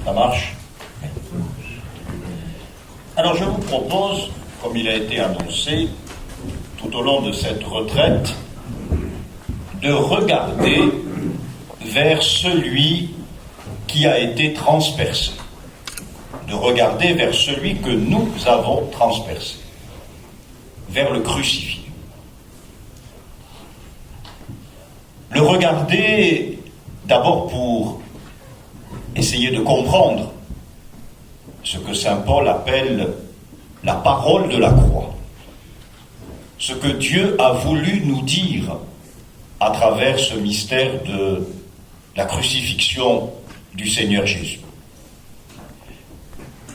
Ça marche? Alors je vous propose, comme il a été annoncé, tout au long de cette retraite, de regarder vers celui qui a été transpercé, de regarder vers celui que nous avons transpercé, vers le crucifié. Le regarder d'abord pour essayer de comprendre ce que saint Paul appelle la parole de la croix, ce que Dieu a voulu nous dire à travers ce mystère de la crucifixion du Seigneur Jésus.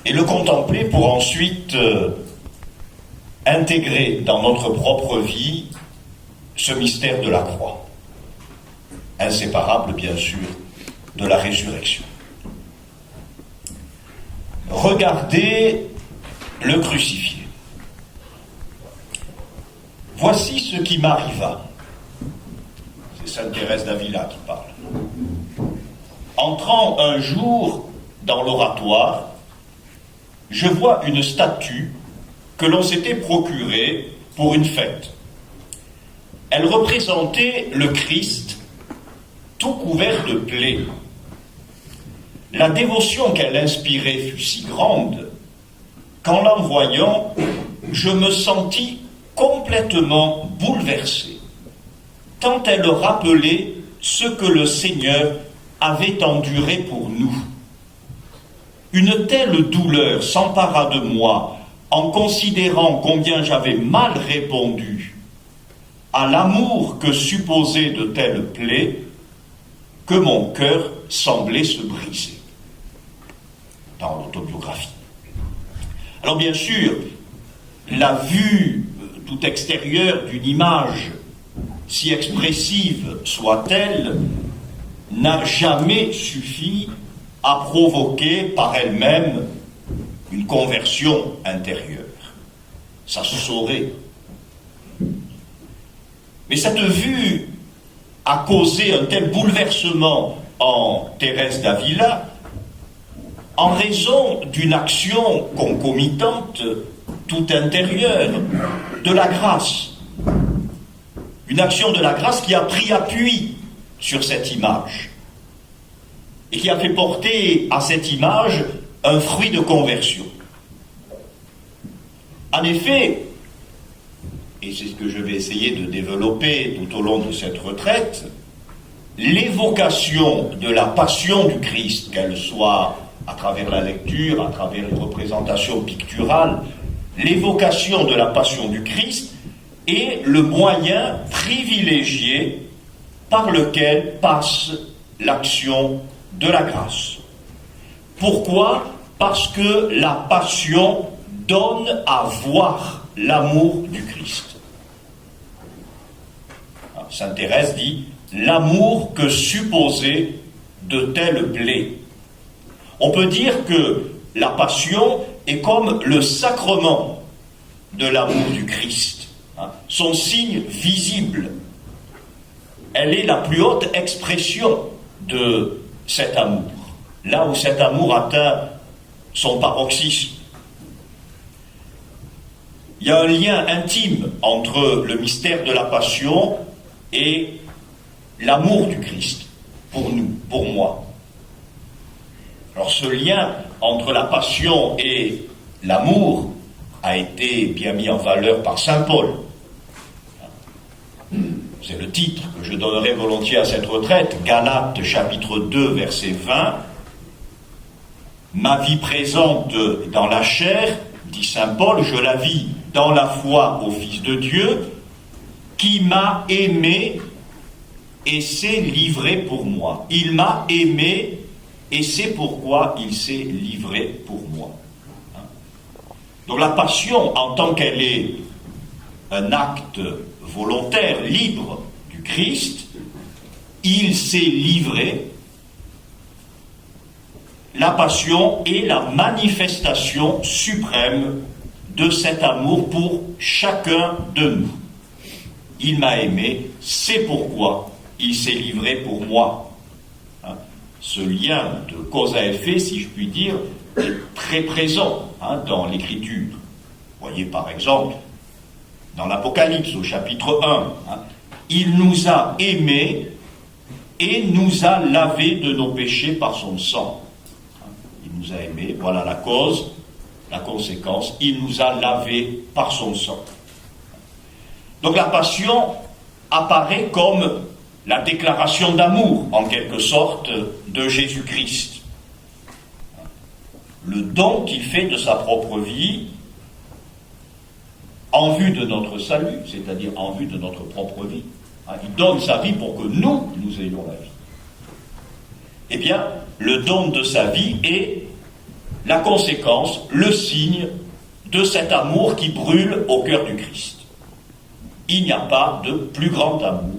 Et le contempler pour ensuite intégrer dans notre propre vie ce mystère de la croix, inséparable bien sûr de la résurrection. Regardez le crucifié. Voici ce qui m'arriva. C'est sainte Thérèse d'Avila qui parle. Entrant un jour dans l'oratoire, je vois une statue que l'on s'était procurée pour une fête. Elle représentait le Christ tout couvert de plaies. La dévotion qu'elle inspirait fut si grande qu'en l'en voyant, je me sentis complètement bouleversé, tant elle rappelait ce que le Seigneur avait enduré pour nous. Une telle douleur s'empara de moi en considérant combien j'avais mal répondu à l'amour que supposaient de telles plaies, que mon cœur semblait se briser. Dans l'autobiographie. Alors bien sûr, la vue tout extérieure d'une image, si expressive soit-elle, n'a jamais suffi à provoquer par elle-même une conversion intérieure. Ça se saurait. Mais cette vue a causé un tel bouleversement en Thérèse d'Avila en raison d'une action concomitante, tout intérieure, de la grâce. Une action de la grâce qui a pris appui sur cette image et qui a fait porter à cette image un fruit de conversion. En effet, et c'est ce que je vais essayer de développer tout au long de cette retraite, l'évocation de la passion du Christ, qu'elle soit à travers la lecture, à travers une représentation picturale, l'évocation de la passion du Christ est le moyen privilégié par lequel passe l'action de la grâce. Pourquoi ? Parce que la passion donne à voir l'amour du Christ. Sainte Thérèse dit « l'amour que supposaient de telles plaies ». On peut dire que la passion est comme le sacrement de l'amour du Christ, son signe visible. Elle est la plus haute expression de cet amour, là où cet amour atteint son paroxysme. Il y a un lien intime entre le mystère de la passion et l'amour du Christ, pour nous, pour moi. Alors ce lien entre la passion et l'amour a été bien mis en valeur par saint Paul. C'est le titre que je donnerai volontiers à cette retraite, Galates chapitre 2 verset 20. Ma vie présente dans la chair, dit saint Paul, je la vis dans la foi au Fils de Dieu, qui m'a aimé et s'est livré pour moi. Il m'a aimé et c'est pourquoi il s'est livré pour moi. Donc la passion, en tant qu'elle est un acte volontaire, libre du Christ, il s'est livré. La passion est la manifestation suprême de cet amour pour chacun de nous. Il m'a aimé, c'est pourquoi il s'est livré pour moi. ce lien de cause à effet, si je puis dire, est très présent dans l'Écriture. Vous voyez par exemple, dans l'Apocalypse, au chapitre 1, il nous a aimés et nous a lavés de nos péchés par son sang. Il nous a aimés, voilà la cause, la conséquence, il nous a lavés par son sang. Donc la passion apparaît comme la déclaration d'amour, en quelque sorte, de Jésus-Christ. Le don qu'il fait de sa propre vie en vue de notre salut, c'est-à-dire en vue de notre propre vie. Il donne sa vie pour que nous ayons la vie. Eh bien, le don de sa vie est la conséquence, le signe de cet amour qui brûle au cœur du Christ. Il n'y a pas de plus grand amour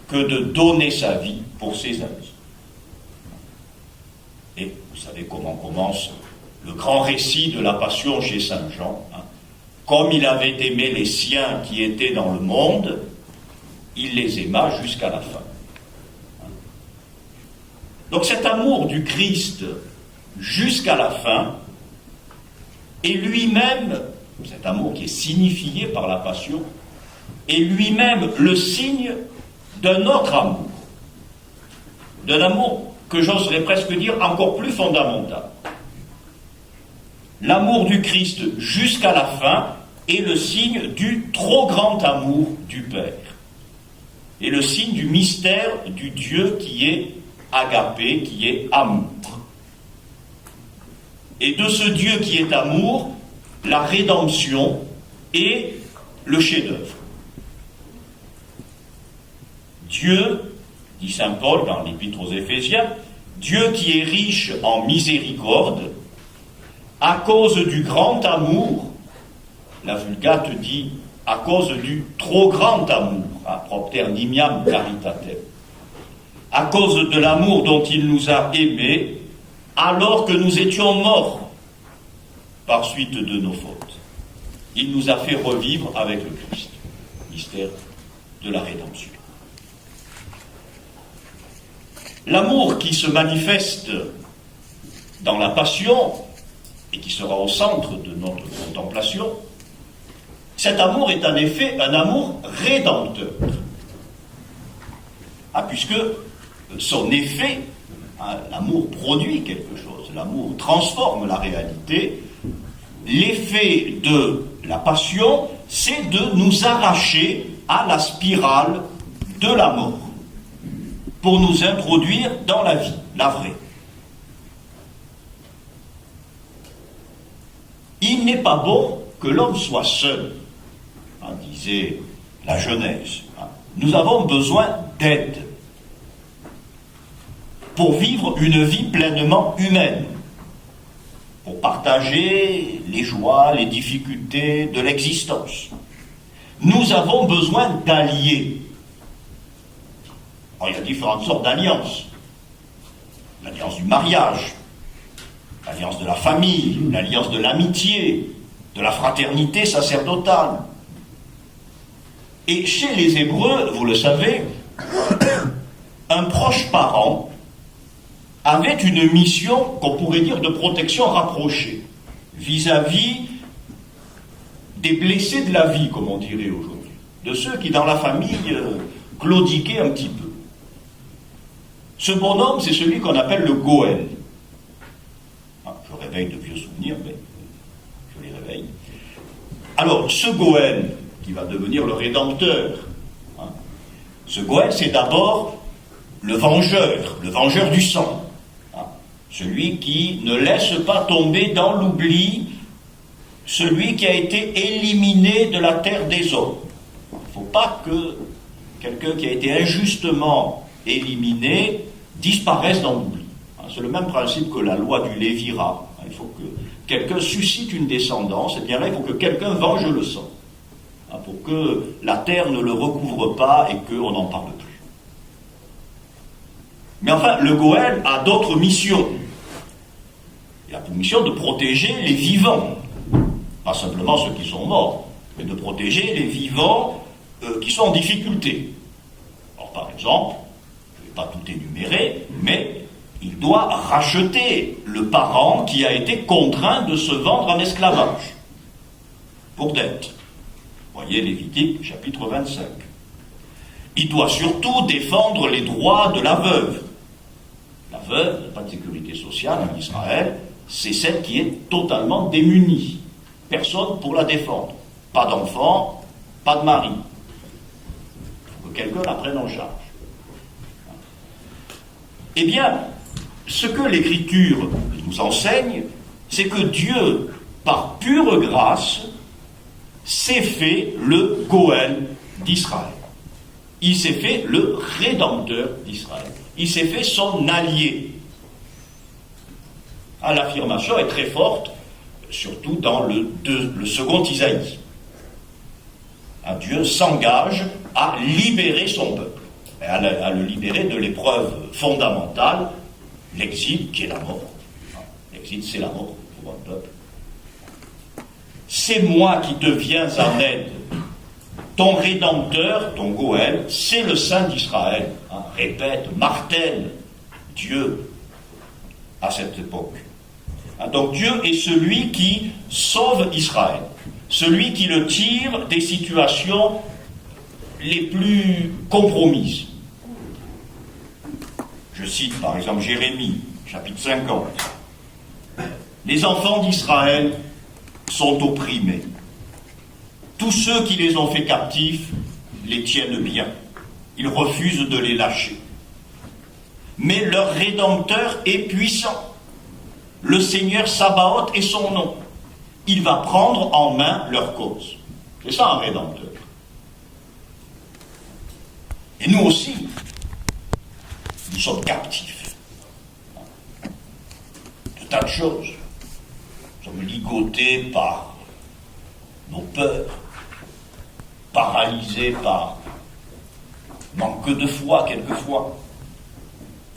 que de donner sa vie pour ses amis. Et vous savez comment commence le grand récit de la Passion chez Saint Jean. Comme il avait aimé les siens qui étaient dans le monde, il les aima jusqu'à la fin. Donc cet amour du Christ jusqu'à la fin est lui-même, cet amour qui est signifié par la Passion, est lui-même le signe d'un autre amour. D'un amour que j'oserais presque dire encore plus fondamental. L'amour du Christ jusqu'à la fin est le signe du trop grand amour du Père. Et le signe du mystère du Dieu qui est agapé, qui est amour. Et de ce Dieu qui est amour, la rédemption est le chef-d'œuvre. Dieu, dit saint Paul dans l'Épître aux Éphésiens, Dieu qui est riche en miséricorde, à cause du grand amour, la Vulgate dit à cause du trop grand amour, propter nimiam caritatem, à cause de l'amour dont il nous a aimés, alors que nous étions morts par suite de nos fautes. Il nous a fait revivre avec le Christ, mystère de la rédemption. L'amour qui se manifeste dans la Passion, et qui sera au centre de notre contemplation, cet amour est en effet un amour rédempteur. Puisque son effet, l'amour produit quelque chose, l'amour transforme la réalité. L'effet de la Passion, c'est de nous arracher à la spirale de la mort, pour nous introduire dans la vie, la vraie. Il n'est pas bon que l'homme soit seul, disait la Genèse. Nous avons besoin d'aide pour vivre une vie pleinement humaine, pour partager les joies, les difficultés de l'existence. Nous avons besoin d'alliés. Alors, il y a différentes sortes d'alliances. L'alliance du mariage, l'alliance de la famille, l'alliance de l'amitié, de la fraternité sacerdotale. Et chez les Hébreux, vous le savez, un proche parent avait une mission qu'on pourrait dire de protection rapprochée vis-à-vis des blessés de la vie, comme on dirait aujourd'hui, de ceux qui dans la famille claudiquaient un petit peu. Ce bonhomme, c'est celui qu'on appelle le Goël. Je réveille de vieux souvenirs, mais je les réveille. Alors, ce Goël, qui va devenir le Rédempteur, ce Goël, c'est d'abord le vengeur du sang. Celui qui ne laisse pas tomber dans l'oubli celui qui a été éliminé de la terre des hommes. Il ne faut pas que quelqu'un qui a été injustement éliminé disparaisse dans l'oubli. C'est le même principe que la loi du Lévirat. Il faut que quelqu'un suscite une descendance, et bien là, il faut que quelqu'un venge le sang, pour que la terre ne le recouvre pas et qu'on n'en parle plus. Mais enfin, le Goël a d'autres missions. Il a pour mission de protéger les vivants, pas simplement ceux qui sont morts, mais de protéger les vivants qui sont en difficulté. Alors, par exemple, je ne vais pas tout énumérer, mais il doit racheter le parent qui a été contraint de se vendre en esclavage, pour dette. Voyez Lévitique, chapitre 25. Il doit surtout défendre les droits de la veuve. La veuve n'a pas de sécurité sociale en Israël, c'est celle qui est totalement démunie. Personne pour la défendre. Pas d'enfant, pas de mari. Il faut que quelqu'un la prenne en charge. Eh bien, ce que l'Écriture nous enseigne, c'est que Dieu, par pure grâce, s'est fait le Goël d'Israël. Il s'est fait le Rédempteur d'Israël. Il s'est fait son allié. Ah, l'affirmation est très forte, surtout dans le second Isaïe. Ah, Dieu s'engage à libérer son peuple, à le libérer de l'épreuve fondamentale, l'exil qui est la mort. L'exil, c'est la mort pour un peuple. C'est moi qui te viens en aide. Ton Rédempteur, ton Goël, c'est le Saint d'Israël. Répète, martèle Dieu à cette époque. Donc Dieu est celui qui sauve Israël, celui qui le tire des situations les plus compromises. Je cite par exemple Jérémie, chapitre 50. Les enfants d'Israël sont opprimés. Tous ceux qui les ont fait captifs les tiennent bien. Ils refusent de les lâcher. Mais leur Rédempteur est puissant. Le Seigneur Sabaoth est son nom. Il va prendre en main leur cause. C'est ça un Rédempteur. Et nous aussi, nous sommes captifs de tas de choses. Nous sommes ligotés par nos peurs, paralysés par manque de foi quelquefois.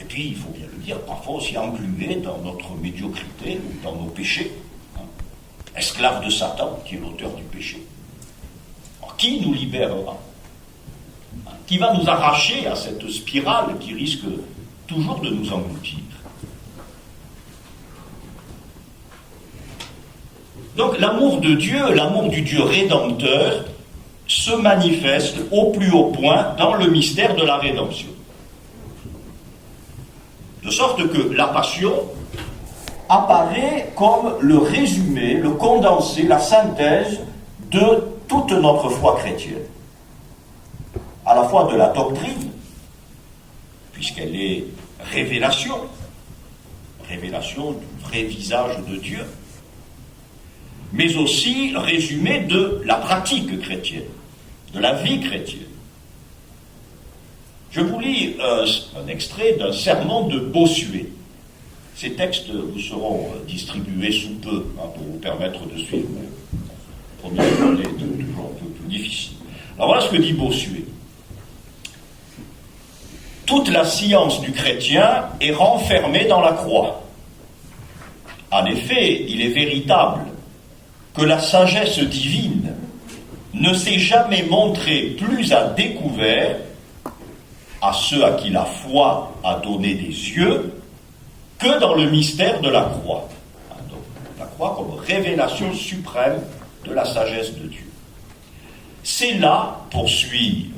Et puis, il faut bien le dire, parfois aussi englués dans notre médiocrité ou dans nos péchés. Esclaves de Satan, qui est l'auteur du péché. Alors, qui nous libérera? Qui va nous arracher à cette spirale qui risque toujours de nous engloutir? Donc l'amour de Dieu, l'amour du Dieu rédempteur, se manifeste au plus haut point dans le mystère de la rédemption. De sorte que la passion apparaît comme le résumé, le condensé, la synthèse de toute notre foi chrétienne. À la fois de la doctrine, puisqu'elle est révélation du vrai visage de Dieu, mais aussi résumé de la pratique chrétienne, de la vie chrétienne. Je vous lis un extrait d'un sermon de Bossuet. Ces textes vous seront distribués sous peu pour vous permettre de suivre. Le premier volet est toujours un peu plus difficile. Alors voilà ce que dit Bossuet. Toute la science du chrétien est renfermée dans la croix. En effet, il est véritable que la sagesse divine ne s'est jamais montrée plus à découvert à ceux à qui la foi a donné des yeux que dans le mystère de la croix. Donc, la croix comme révélation suprême de la sagesse de Dieu. C'est là, poursuit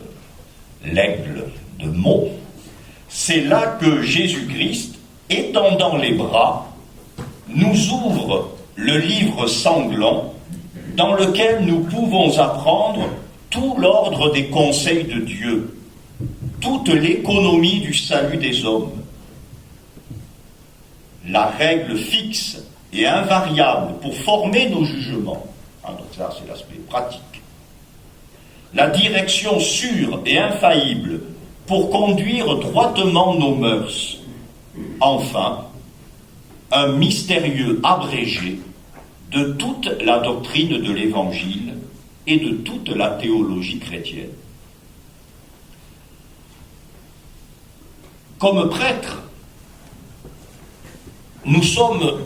l'aigle de Meaux, c'est là que Jésus-Christ, étendant les bras, nous ouvre le livre sanglant dans lequel nous pouvons apprendre tout l'ordre des conseils de Dieu, toute l'économie du salut des hommes, la règle fixe et invariable pour former nos jugements. Donc ça, c'est l'aspect pratique. La direction sûre et infaillible pour conduire droitement nos mœurs. Enfin, un mystérieux abrégé de toute la doctrine de l'Évangile et de toute la théologie chrétienne. Comme prêtres, nous sommes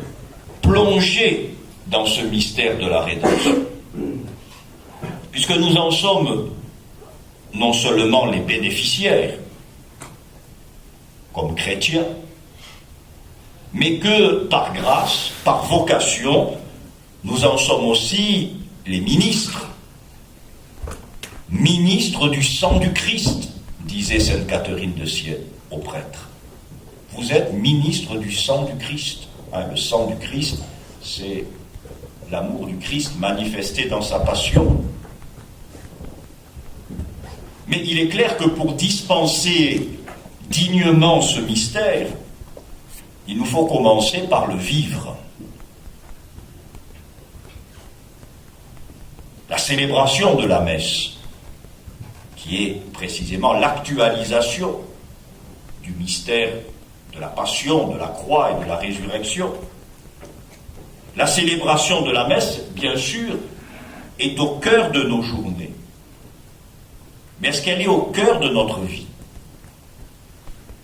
plongés dans ce mystère de la rédemption, puisque nous en sommes non seulement les bénéficiaires, comme chrétiens, mais que par grâce, par vocation, nous en sommes aussi les ministres. Ministres du sang du Christ, disait sainte Catherine de Sienne aux prêtres. Vous êtes ministre du sang du Christ. Le sang du Christ, c'est l'amour du Christ manifesté dans sa passion. Mais il est clair que pour dispenser dignement ce mystère, il nous faut commencer par le vivre. La célébration de la messe, qui est précisément l'actualisation du mystère de la passion, de la croix et de la résurrection. La célébration de la messe, bien sûr, est au cœur de nos journées. Mais est-ce qu'elle est au cœur de notre vie?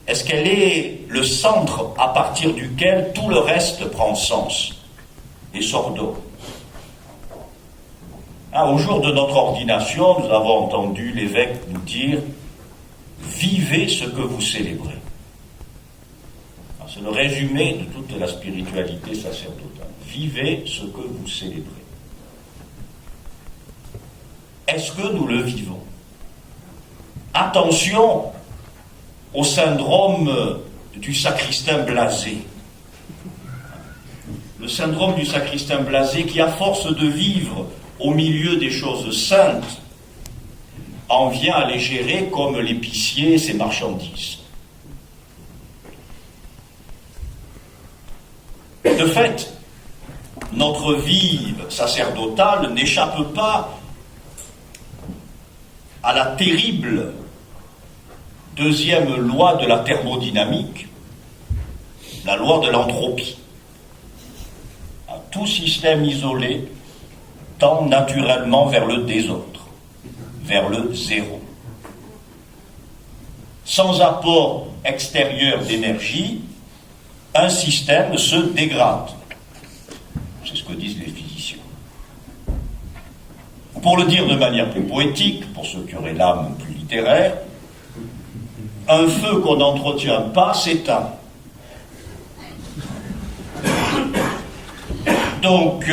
Est-ce qu'elle est le centre à partir duquel tout le reste prend sens et s'ordonne? Au jour de notre ordination, nous avons entendu l'évêque nous dire « Vivez ce que vous célébrez ». C'est le résumé de toute la spiritualité sacerdotale. Vivez ce que vous célébrez. Est-ce que nous le vivons? Attention au syndrome du sacristain blasé. Le syndrome du sacristain blasé qui, à force de vivre au milieu des choses saintes, en vient à les gérer comme l'épicier ses marchandises. De fait, notre vie sacerdotale n'échappe pas à la terrible deuxième loi de la thermodynamique, la loi de l'entropie. Tout système isolé tend naturellement vers le désordre, vers le zéro. Sans apport extérieur d'énergie, un système se dégrade. C'est ce que disent les physiciens. Pour le dire de manière plus poétique, pour ceux qui auraient l'âme plus littéraire, un feu qu'on n'entretient pas s'éteint. Donc,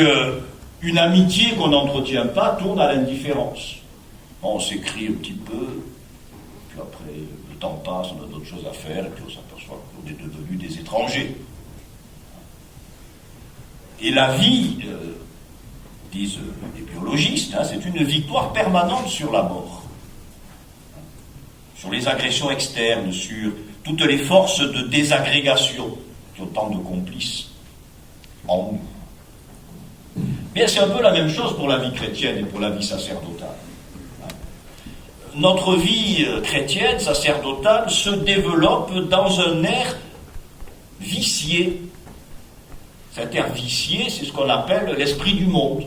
une amitié qu'on n'entretient pas tourne à l'indifférence. On s'écrit un petit peu, puis après, le temps passe, on a d'autres choses à faire, et puis on s'aperçoit qu'on est devenus des étrangers. Et la vie, disent les biologistes, c'est une victoire permanente sur la mort, sur les agressions externes, sur toutes les forces de désagrégation qui ont tant de complices en nous. Bien, c'est un peu la même chose pour la vie chrétienne et pour la vie sacerdotale. Notre vie chrétienne, sacerdotale, se développe dans un air vicié. Cet air vicié, c'est ce qu'on appelle l'esprit du monde.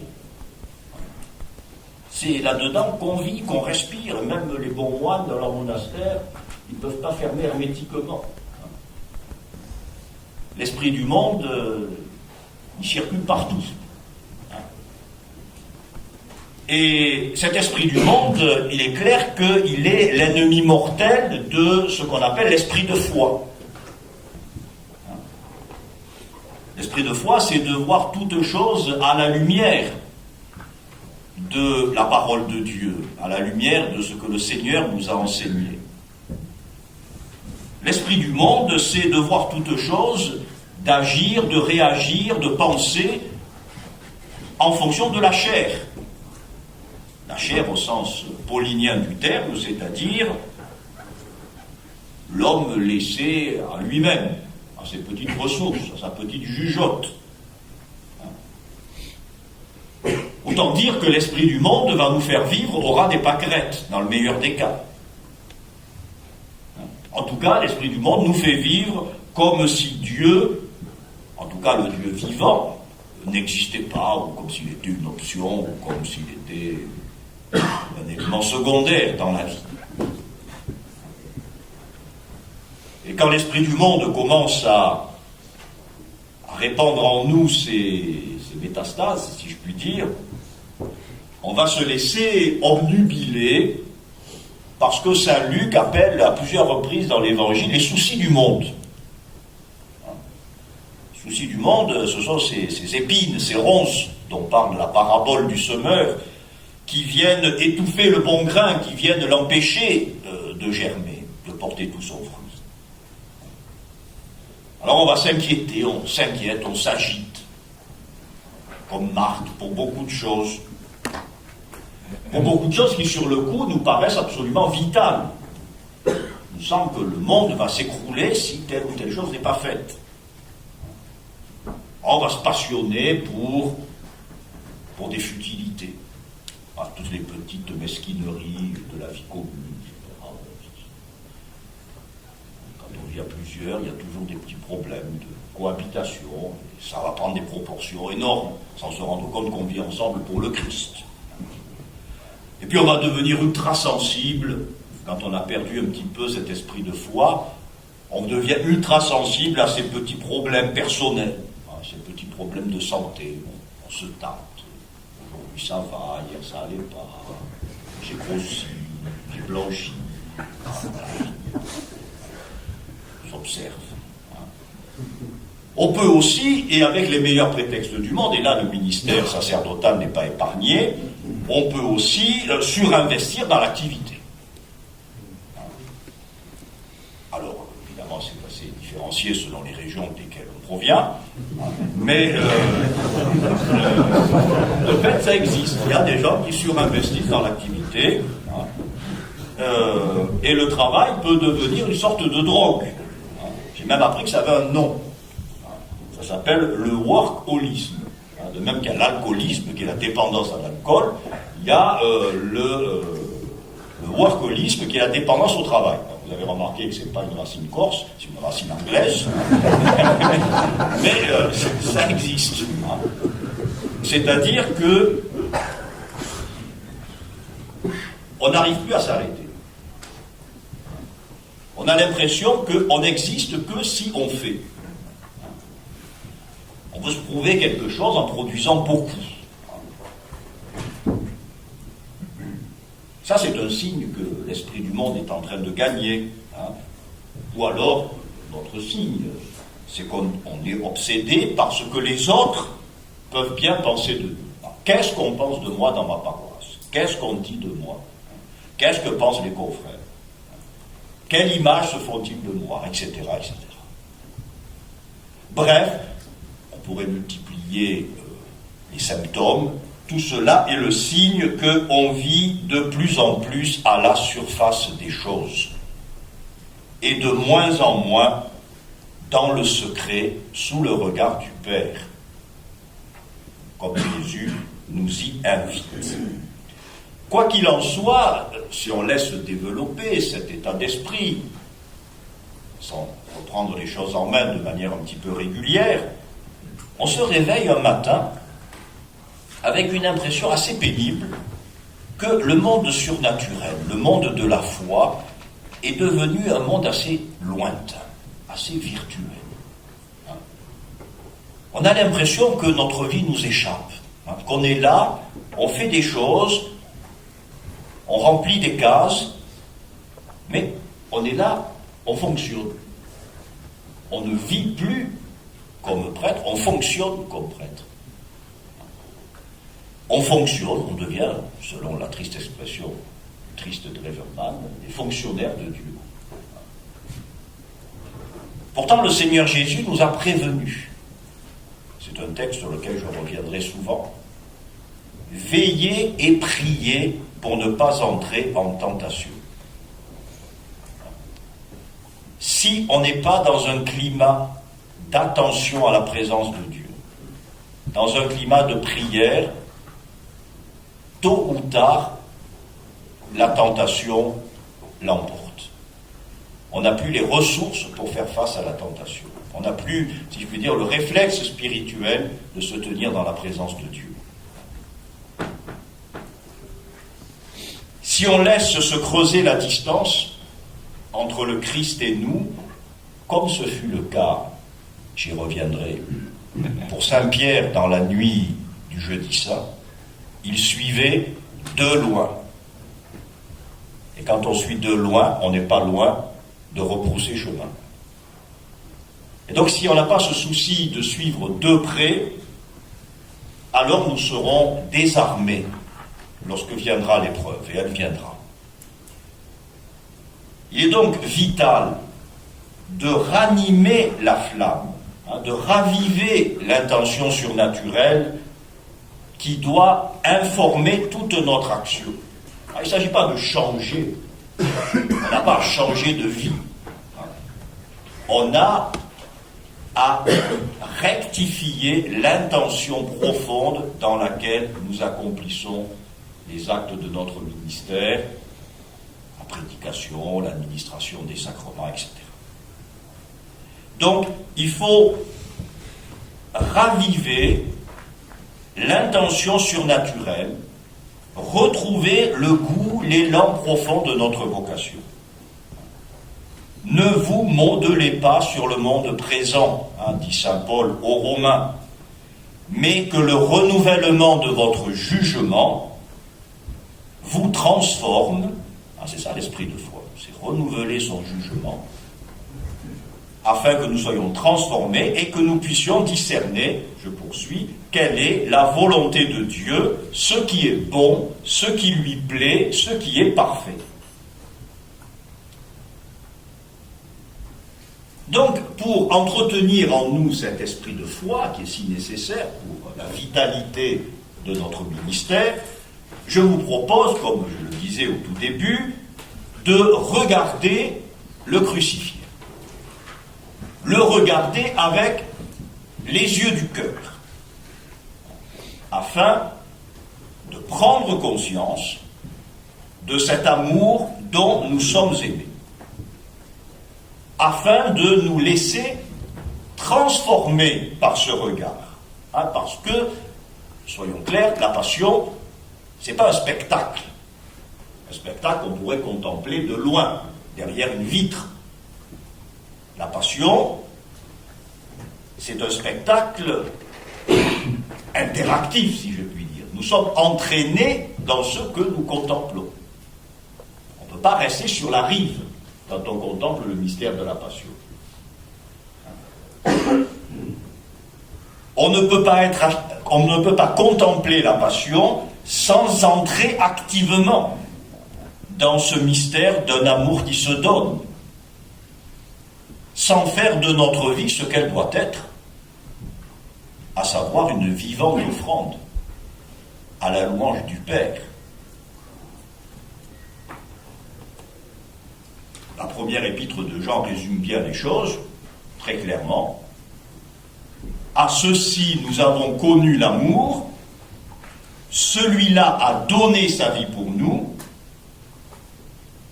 C'est là-dedans qu'on vit, qu'on respire. Même les bons moines dans leur monastère, ils ne peuvent pas fermer hermétiquement. L'esprit du monde, il circule partout. Et cet esprit du monde, il est clair qu'il est l'ennemi mortel de ce qu'on appelle l'esprit de foi. L'esprit de foi, c'est de voir toute chose à la lumière de la parole de Dieu, à la lumière de ce que le Seigneur nous a enseigné. L'esprit du monde, c'est de voir toute chose, d'agir, de réagir, de penser en fonction de la chair. La chair au sens paulinien du terme, c'est-à-dire l'homme laissé à lui-même, à ses petites ressources, à sa petite jugeote. Autant dire que l'esprit du monde va nous faire vivre au ras des pâquerettes, dans le meilleur des cas. En tout cas, l'esprit du monde nous fait vivre comme si Dieu, en tout cas le Dieu vivant, n'existait pas, ou comme s'il était une option, ou comme s'il était un élément secondaire dans la vie. Et quand l'esprit du monde commence à répandre en nous ces métastases, si je puis dire, on va se laisser obnubiler parce que saint Luc appelle à plusieurs reprises dans l'Évangile les soucis du monde. souci du monde, ce sont ces épines, ces ronces dont parle la parabole du semeur, qui viennent étouffer le bon grain, qui viennent l'empêcher de germer, de porter tout son fruit. Alors on va s'inquiéter, on s'inquiète, on s'agite, comme Marthe, pour beaucoup de choses. Pour beaucoup de choses qui, sur le coup, nous paraissent absolument vitales. Il nous semble que le monde va s'écrouler si telle ou telle chose n'est pas faite. On va se passionner pour des futilités. Toutes les petites mesquineries de la vie commune, etc. Quand on vit à plusieurs, il y a toujours des petits problèmes de cohabitation. Et ça va prendre des proportions énormes, sans se rendre compte qu'on vit ensemble pour le Christ. Et puis on va devenir ultra sensible, quand on a perdu un petit peu cet esprit de foi, on devient ultra sensible à ces petits problèmes personnels, ces petits problèmes de santé. On se tâte. Aujourd'hui ça va, hier ça allait pas, j'ai grossi, j'ai blanchi. J'observe. On peut aussi, et avec les meilleurs prétextes du monde, et là le ministère sacerdotal n'est pas épargné, on peut aussi surinvestir dans l'activité. Alors, évidemment, c'est assez différencié selon les régions desquelles on provient, mais le fait, ça existe. Il y a des gens qui surinvestissent dans l'activité, et le travail peut devenir une sorte de drogue. J'ai même appris que ça avait un nom. Ça s'appelle le workaholisme. De même qu'il y a l'alcoolisme, qui est la dépendance à l'alcool, il y a le workaholisme, qui est la dépendance au travail. Vous avez remarqué que ce n'est pas une racine corse, c'est une racine anglaise, mais ça existe. C'est-à-dire que on n'arrive plus à s'arrêter. On a l'impression qu'on n'existe que si on fait. On veut se prouver quelque chose en produisant beaucoup. Ça, c'est un signe que l'esprit du monde est en train de gagner. Ou alors, notre signe, c'est qu'on est obsédé par ce que les autres peuvent bien penser de nous. Qu'est-ce qu'on pense de moi dans ma paroisse? Qu'est-ce qu'on dit de moi? Qu'est-ce que pensent les confrères? Quelle image se font-ils de moi? Etc., etc. Bref, on pourrait multiplier les symptômes. Tout cela est le signe qu'on vit de plus en plus à la surface des choses et de moins en moins dans le secret, sous le regard du Père, comme Jésus nous y invite. Quoi qu'il en soit, si on laisse développer cet état d'esprit, sans reprendre les choses en main de manière un petit peu régulière, on se réveille un matin avec une impression assez pénible que le monde surnaturel, le monde de la foi, est devenu un monde assez lointain, assez virtuel. On a l'impression que notre vie nous échappe, qu'on est là, on fait des choses, on remplit des cases, mais on est là, on fonctionne. On ne vit plus comme prêtre, on fonctionne comme prêtre. On fonctionne, on devient, selon la triste expression triste de Reverman, des fonctionnaires de Dieu. Pourtant, le Seigneur Jésus nous a prévenus. C'est un texte sur lequel je reviendrai souvent. Veillez et priez pour ne pas entrer en tentation. Si on n'est pas dans un climat d'attention à la présence de Dieu, dans un climat de prière, tôt ou tard, la tentation l'emporte. On n'a plus les ressources pour faire face à la tentation. On n'a plus, si je puis dire, le réflexe spirituel de se tenir dans la présence de Dieu. Si on laisse se creuser la distance entre le Christ et nous, comme ce fut le cas, j'y reviendrai, pour Saint Pierre dans la nuit du jeudi saint, il suivait de loin. Et quand on suit de loin, on n'est pas loin de rebrousser chemin. Et donc si on n'a pas ce souci de suivre de près, alors nous serons désarmés lorsque viendra l'épreuve, et elle viendra. Il est donc vital de ranimer la flamme, de raviver l'intention surnaturelle qui doit informer toute notre action. Il ne s'agit pas de changer, on n'a pas à changer de vie. On a à rectifier l'intention profonde dans laquelle nous accomplissons les actes de notre ministère, la prédication, l'administration des sacrements, etc. Donc, il faut raviver l'intention surnaturelle, retrouver le goût, l'élan profond de notre vocation. Ne vous modelez pas sur le monde présent, dit saint Paul aux Romains, mais que le renouvellement de votre jugement vous transforme, c'est ça l'esprit de foi, c'est renouveler son jugement, afin que nous soyons transformés et que nous puissions discerner, je poursuis, quelle est la volonté de Dieu, ce qui est bon, ce qui lui plaît, ce qui est parfait. Donc, pour entretenir en nous cet esprit de foi qui est si nécessaire pour la vitalité de notre ministère, je vous propose, comme je le disais au tout début, de regarder le crucifié. Le regarder avec les yeux du cœur, afin de prendre conscience de cet amour dont nous sommes aimés, afin de nous laisser transformer par ce regard. Parce que, soyons clairs, la passion, ce n'est pas un spectacle. Un spectacle qu'on pourrait contempler de loin, derrière une vitre. La passion, c'est un spectacle interactif, si je puis dire. Nous sommes entraînés dans ce que nous contemplons. On ne peut pas rester sur la rive quand on contemple le mystère de la passion. On ne peut pas contempler la passion sans entrer activement dans ce mystère d'un amour qui se donne, sans faire de notre vie ce qu'elle doit être, à savoir une vivante offrande à la louange du Père. La première épître de Jean résume bien les choses, très clairement. À ceci nous avons connu l'amour, celui-là a donné sa vie pour nous,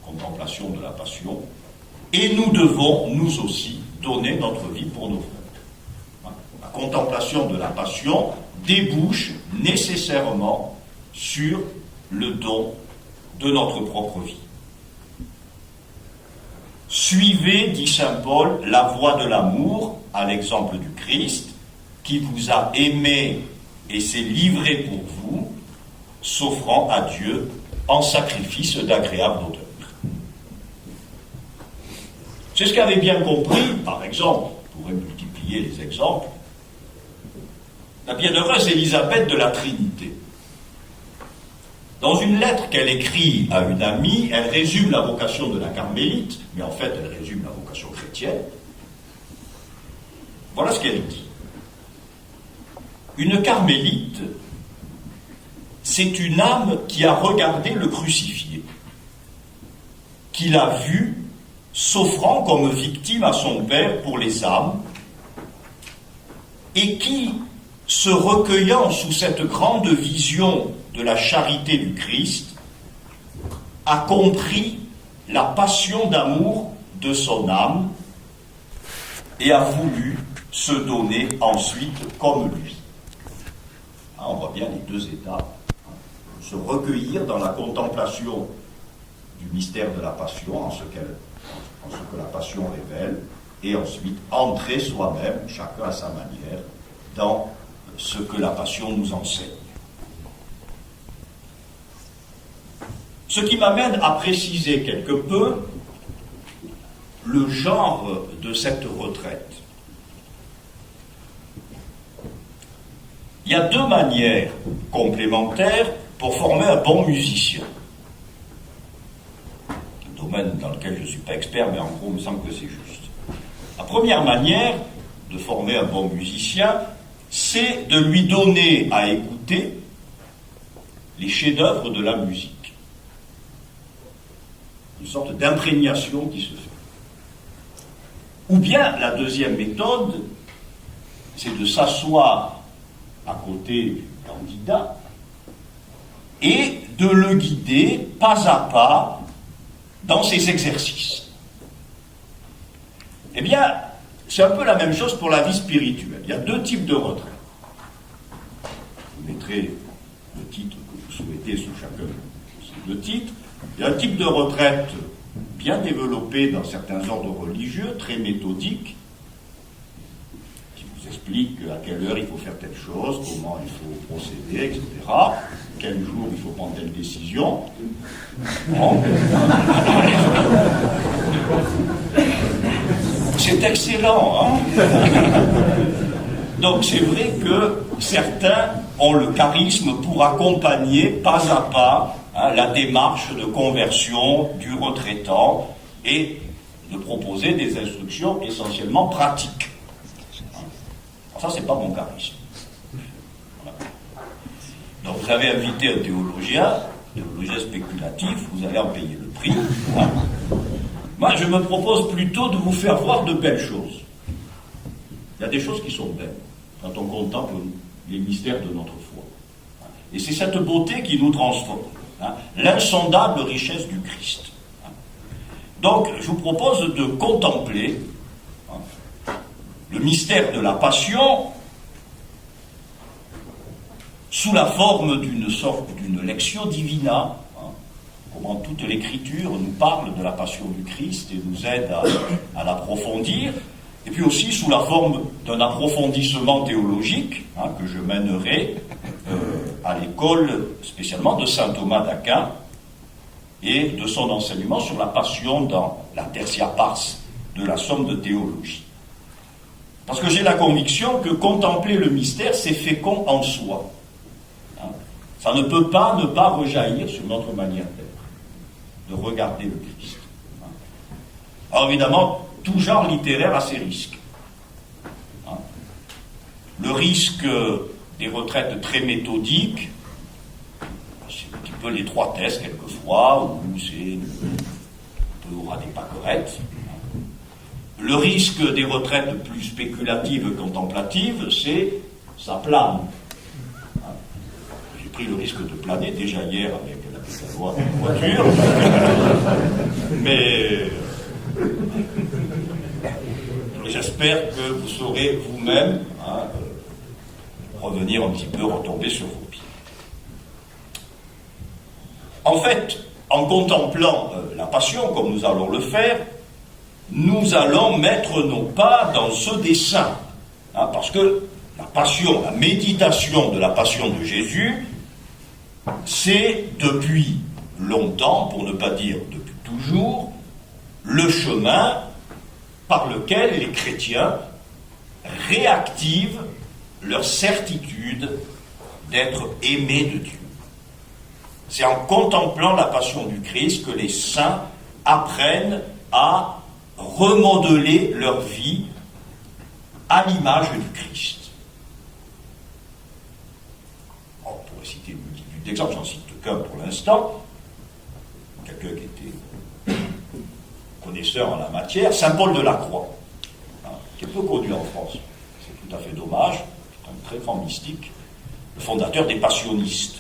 contemplation de la passion, et nous devons, nous aussi, donner notre vie pour nos frères. La contemplation de la passion débouche nécessairement sur le don de notre propre vie. Suivez, dit saint Paul, la voie de l'amour, à l'exemple du Christ, qui vous a aimé et s'est livré pour vous, s'offrant à Dieu en sacrifice d'agréable odeur. C'est ce qu'avait bien compris, par exemple, on pourrait multiplier les exemples, la bienheureuse Élisabeth de la Trinité. Dans une lettre qu'elle écrit à une amie, elle résume la vocation de la carmélite, mais en fait elle résume la vocation chrétienne. Voilà ce qu'elle dit. Une carmélite, c'est une âme qui a regardé le crucifié, qui l'a vu s'offrant comme victime à son Père pour les âmes, et qui, se recueillant sous cette grande vision de la charité du Christ, a compris la passion d'amour de son âme et a voulu se donner ensuite comme lui. On voit bien les deux étapes. Se recueillir dans la contemplation du mystère de la passion, en ce que la passion révèle, et ensuite entrer soi-même, chacun à sa manière, dans ce que la passion nous enseigne. Ce qui m'amène à préciser quelque peu le genre de cette retraite. Il y a deux manières complémentaires pour former un bon musicien. Un domaine dans lequel je ne suis pas expert, mais en gros, il me semble que c'est juste. La première manière de former un bon musicien, c'est de lui donner à écouter les chefs-d'œuvre de la musique. Une sorte d'imprégnation qui se fait. Ou bien, la deuxième méthode, c'est de s'asseoir à côté du candidat et de le guider pas à pas dans ses exercices. Eh bien, c'est un peu la même chose pour la vie spirituelle. Il y a deux types de retraite. Vous mettrez le titre que vous souhaitez sous chacun de ces deux titres. Il y a un type de retraite bien développé dans certains ordres religieux, très méthodique, qui vous explique à quelle heure il faut faire telle chose, comment il faut procéder, etc. Quel jour il faut prendre telle décision. Bon. C'est excellent, hein. Donc c'est vrai que certains ont le charisme pour accompagner pas à pas la démarche de conversion du retraitant et de proposer des instructions essentiellement pratiques. Alors ça, c'est pas mon charisme. Voilà. Donc vous avez invité un théologien spéculatif, vous allez en payer le prix. Voilà. Moi, je me propose plutôt de vous faire voir de belles choses. Il y a des choses qui sont belles quand on contemple les mystères de notre foi. Et c'est cette beauté qui nous transforme. L'insondable richesse du Christ. Donc, je vous propose de contempler le mystère de la passion sous la forme d'une sorte d'une lectio divina, comment toute l'Écriture nous parle de la passion du Christ et nous aide à l'approfondir, et puis aussi sous la forme d'un approfondissement théologique que je mènerai à l'école spécialement de saint Thomas d'Aquin et de son enseignement sur la passion dans la Tertia Pars de la somme de théologie. Parce que j'ai la conviction que contempler le mystère, c'est fécond en soi. Ça ne peut pas ne pas rejaillir sur notre manière d'être, de regarder le Christ. Alors évidemment, tout genre littéraire a ses risques. Le risque des retraites très méthodiques, c'est un petit peu l'étroitesse quelquefois, où c'est un peu au ras des pâquerettes. Le risque des retraites plus spéculatives et contemplatives, c'est ça plane. J'ai pris le risque de planer déjà hier avec la petite loi de voiture, mais j'espère que vous saurez vous-même revenir un petit peu, retomber sur vos pieds. En fait, en contemplant la passion, comme nous allons le faire, nous allons mettre nos pas dans ce dessein. Parce que la passion, la méditation de la passion de Jésus, c'est depuis longtemps, pour ne pas dire depuis toujours, le chemin par lequel les chrétiens réactivent leur certitude d'être aimés de Dieu. C'est en contemplant la passion du Christ que les saints apprennent à remodeler leur vie à l'image du Christ. On pourrait citer une multitude d'exemples, j'en cite qu'un pour l'instant. Quelqu'un qui était connaisseur en la matière, saint Paul de la Croix, qui est peu connu en France. C'est tout à fait dommage, c'est un très grand mystique, le fondateur des passionnistes.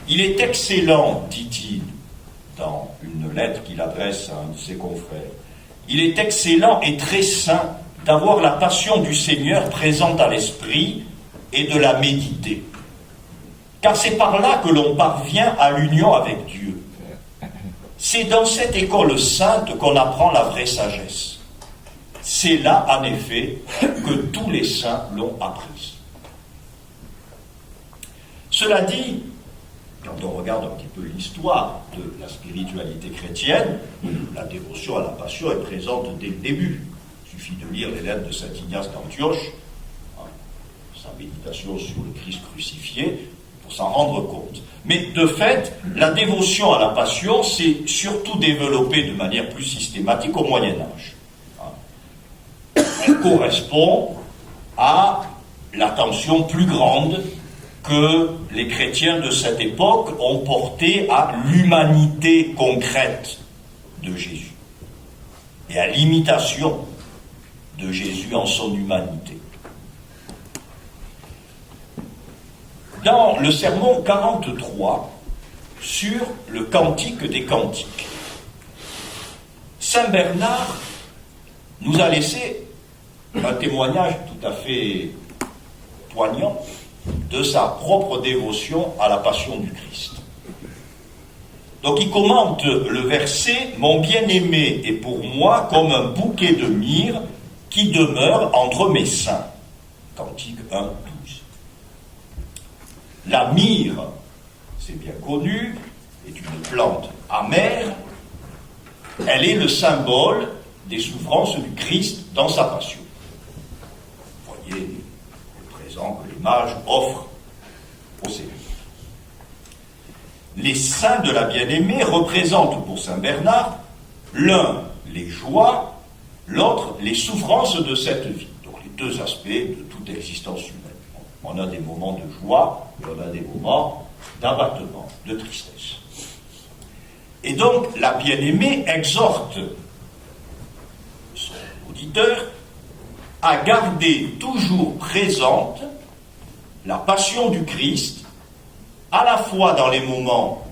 Il est excellent, dit-il, dans une lettre qu'il adresse à un de ses confrères, il est excellent et très sain d'avoir la passion du Seigneur présente à l'esprit et de la méditer. Car c'est par là que l'on parvient à l'union avec Dieu. C'est dans cette école sainte qu'on apprend la vraie sagesse. C'est là, en effet, que tous les saints l'ont apprise. Cela dit, quand on regarde un petit peu l'histoire de la spiritualité chrétienne, la dévotion à la passion est présente dès le début. Il suffit de lire les lettres de saint Ignace d'Antioche. sa méditation sur le Christ crucifié, pour s'en rendre compte. Mais de fait, la dévotion à la Passion s'est surtout développée de manière plus systématique au Moyen Âge. Elle correspond à l'attention plus grande que les chrétiens de cette époque ont portée à l'humanité concrète de Jésus et à l'imitation de Jésus en son humanité. Dans le sermon 43 sur le Cantique des Cantiques, Saint Bernard nous a laissé un témoignage tout à fait poignant de sa propre dévotion à la Passion du Christ. Donc il commente le verset « Mon bien-aimé est pour moi comme un bouquet de myrrhe qui demeure entre mes seins ». Cantique 1, 12. La myrrhe, c'est bien connu, est une plante amère. Elle est le symbole des souffrances du Christ dans sa passion. Vous voyez le présent que les mages offrent au Seigneur. Les saints de la bien-aimée représentent pour Saint Bernard l'un les joies, l'autre les souffrances de cette vie. Donc les deux aspects de toute existence humaine. On a des moments de joie et on a des moments d'abattement, de tristesse. Et donc la bien-aimée exhorte son auditeur à garder toujours présente la passion du Christ, à la fois dans les moments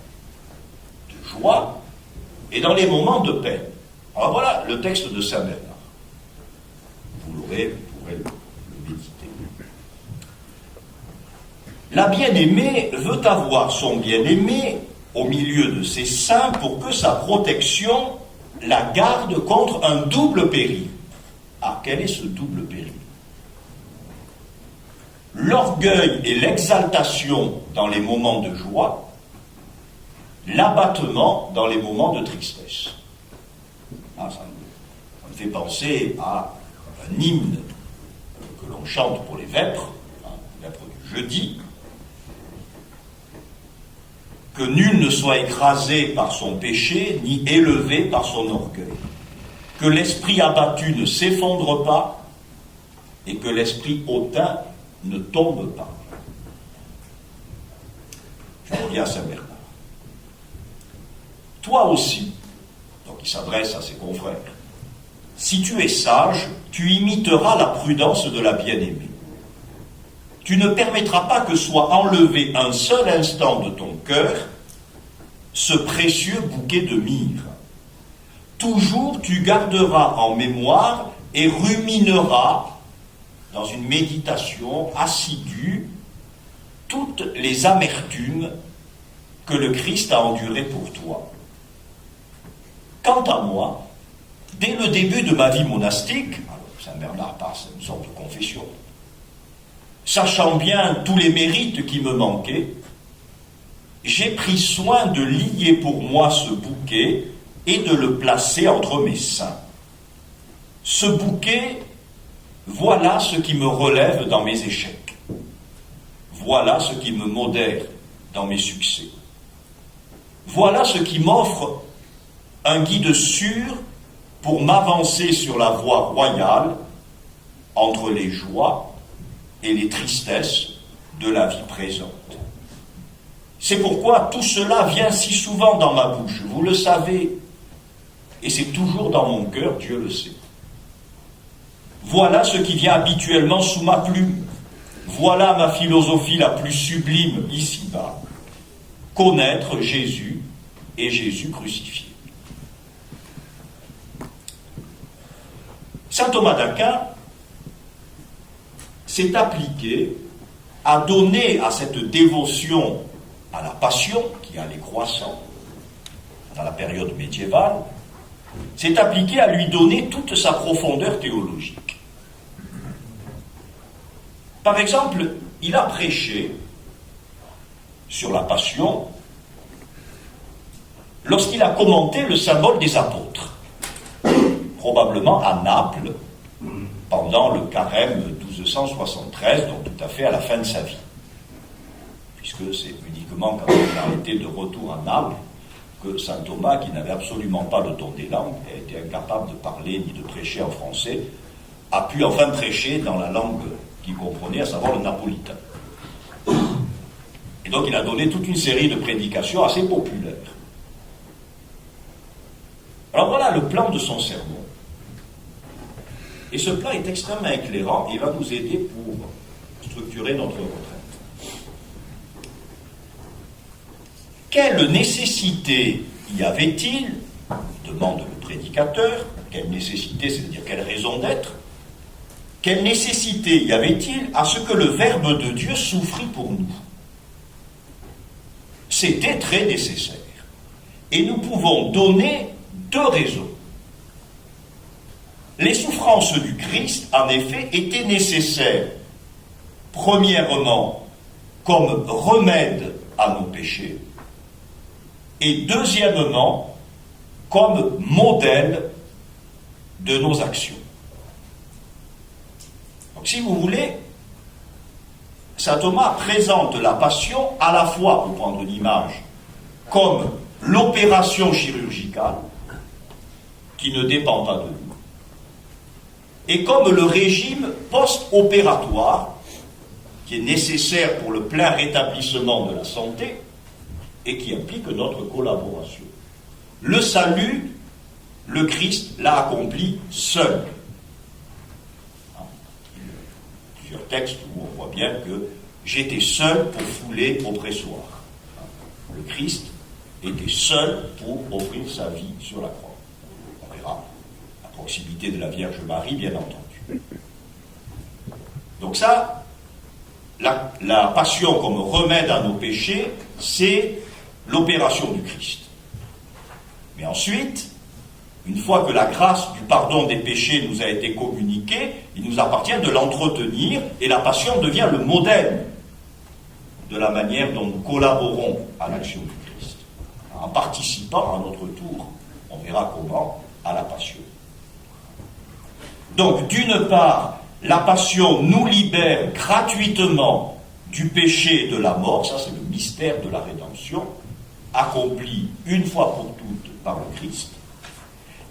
de joie et dans les moments de peine. Alors voilà le texte de Saint Bernard. Vous l'aurez, vous pourrez le méditer. La bien-aimée veut avoir son bien-aimé au milieu de ses seins pour que sa protection la garde contre un double péril. Ah, quel est ce double péril? L'orgueil et l'exaltation dans les moments de joie, l'abattement dans les moments de tristesse. Ah, ça me fait penser à un hymne que l'on chante pour les vêpres, vêpres du jeudi, que nul ne soit écrasé par son péché, ni élevé par son orgueil, que l'esprit abattu ne s'effondre pas, et que l'esprit hautain ne tombe pas. Je reviens à Saint Bernard. Toi aussi, donc il s'adresse à ses confrères, si tu es sage, tu imiteras la prudence de la bien-aimée. Tu ne permettras pas que soit enlevé un seul instant de ton cœur ce précieux bouquet de myrrhe. Toujours tu garderas en mémoire et rumineras dans une méditation assidue toutes les amertumes que le Christ a endurées pour toi. Quant à moi, dès le début de ma vie monastique, Saint Bernard passe une sorte de confession, sachant bien tous les mérites qui me manquaient, j'ai pris soin de lier pour moi ce bouquet et de le placer entre mes seins. Ce bouquet, voilà ce qui me relève dans mes échecs. Voilà ce qui me modère dans mes succès. Voilà ce qui m'offre un guide sûr pour m'avancer sur la voie royale entre les joies et les tristesses de la vie présente. C'est pourquoi tout cela vient si souvent dans ma bouche, vous le savez, et c'est toujours dans mon cœur, Dieu le sait. Voilà ce qui vient habituellement sous ma plume. Voilà ma philosophie la plus sublime ici-bas. Connaître Jésus et Jésus crucifié. Saint Thomas d'Aquin s'est appliqué à donner à cette dévotion à la passion, qui allait croissant dans la période médiévale, s'est appliqué à lui donner toute sa profondeur théologique. Par exemple, il a prêché sur la passion lorsqu'il a commenté le symbole des apôtres, probablement à Naples, pendant le carême 1273, donc tout à fait à la fin de sa vie. Puisque c'est uniquement quand il a été de retour à Naples que saint Thomas, qui n'avait absolument pas le don des langues, et était incapable de parler ni de prêcher en français, a pu enfin prêcher dans la langue qu'il comprenait, à savoir le napolitain. Et donc il a donné toute une série de prédications assez populaires. Alors voilà le plan de son sermon. Et ce plan est extrêmement éclairant et il va nous aider pour structurer notre retraite. Quelle nécessité y avait-il, demande le prédicateur, quelle nécessité, c'est-à-dire quelle raison d'être, quelle nécessité y avait-il à ce que le Verbe de Dieu souffrit pour nous? C'était très nécessaire. Et nous pouvons donner deux raisons. Les souffrances du Christ, en effet, étaient nécessaires, premièrement, comme remède à nos péchés, et deuxièmement, comme modèle de nos actions. Donc, si vous voulez, saint Thomas présente la passion à la fois, pour prendre une image, comme l'opération chirurgicale, qui ne dépend pas de nous, et comme le régime post-opératoire, qui est nécessaire pour le plein rétablissement de la santé, et qui implique notre collaboration. Le salut, le Christ l'a accompli seul. Plusieurs textes où on voit bien que j'étais seul pour fouler au pressoir. Le Christ était seul pour offrir sa vie sur la croix. On verra la proximité de la Vierge Marie, bien entendu. Donc ça, la passion comme remède à nos péchés, c'est l'opération du Christ. Mais ensuite, une fois que la grâce du pardon des péchés nous a été communiquée, il nous appartient de l'entretenir, et la passion devient le modèle de la manière dont nous collaborons à l'action du Christ, en participant à notre tour, on verra comment, à la passion. Donc, d'une part, la passion nous libère gratuitement du péché et de la mort, ça c'est le mystère de la rédemption, accompli une fois pour toutes par le Christ.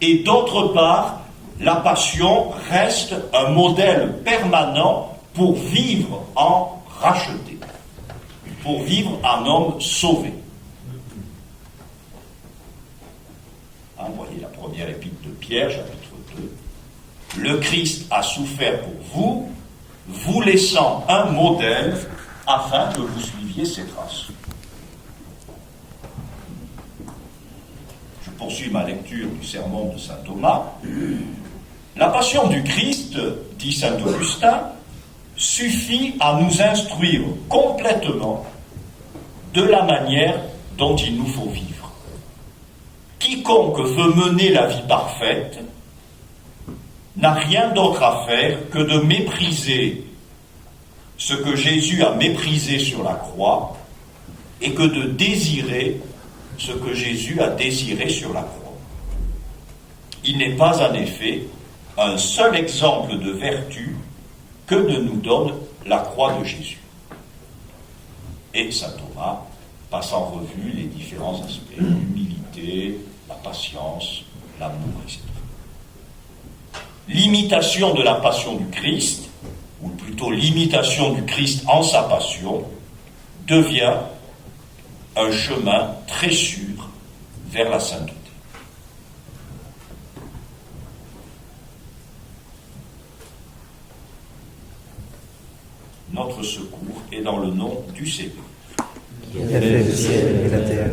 Et d'autre part, la passion reste un modèle permanent pour vivre en racheté, pour vivre en homme sauvé. Vous voyez la première épître de Pierre, chapitre 2. Le Christ a souffert pour vous, vous laissant un modèle afin que vous suiviez ses traces. Je poursuis ma lecture du sermon de saint Thomas. La passion du Christ, dit saint Augustin, suffit à nous instruire complètement de la manière dont il nous faut vivre. Quiconque veut mener la vie parfaite n'a rien d'autre à faire que de mépriser ce que Jésus a méprisé sur la croix et que de désirer ce que Jésus a désiré sur la croix. Il n'est pas en effet un seul exemple de vertu que ne nous donne la croix de Jésus. Et saint Thomas passe en revue les différents aspects, l'humilité, la patience, l'amour, etc. L'imitation de la passion du Christ, ou plutôt l'imitation du Christ en sa passion, devient un chemin très sûr vers la sainteté. Notre secours est dans le nom du Seigneur. Qui a fait le ciel et la terre.